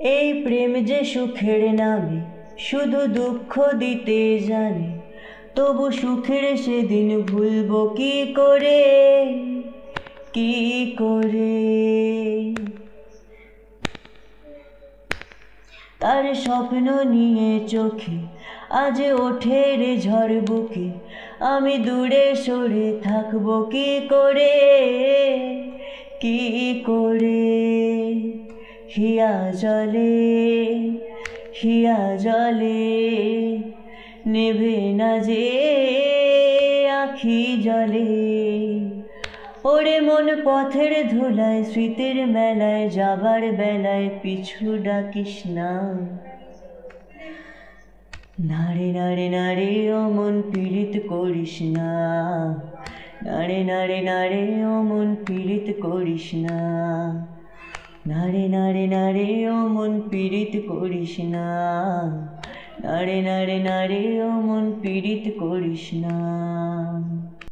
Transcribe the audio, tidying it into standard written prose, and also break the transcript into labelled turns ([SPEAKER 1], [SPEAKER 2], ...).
[SPEAKER 1] এই প্রেম যে সুখের নামে শুধু দুঃখ দিতে জানে, তবু সুখের সেদিন ভুলবো কি করে, কি করে। তার স্বপ্ন নিয়ে চোখে আজ ওঠে রে ঝড় বুকে, আমি দূরে সরে থাকবো কি করে, কি করে। হিয়া জলে, হিয়া জলে, নেভে না যে আখি জলে। ওরে মন পথের ধুলায় স্মৃতির মেলায় যাবার বেলায় পিছু ডাকিস না। নারে নারে নারে ও মন পীড়িত করিস না, নারে নারে নারে ও মন পীড়িত করিস না, নারে নারে নারে ও মন পীড়িত করিস না, নারে নারে নারে ও মন পীড়িত করিস না।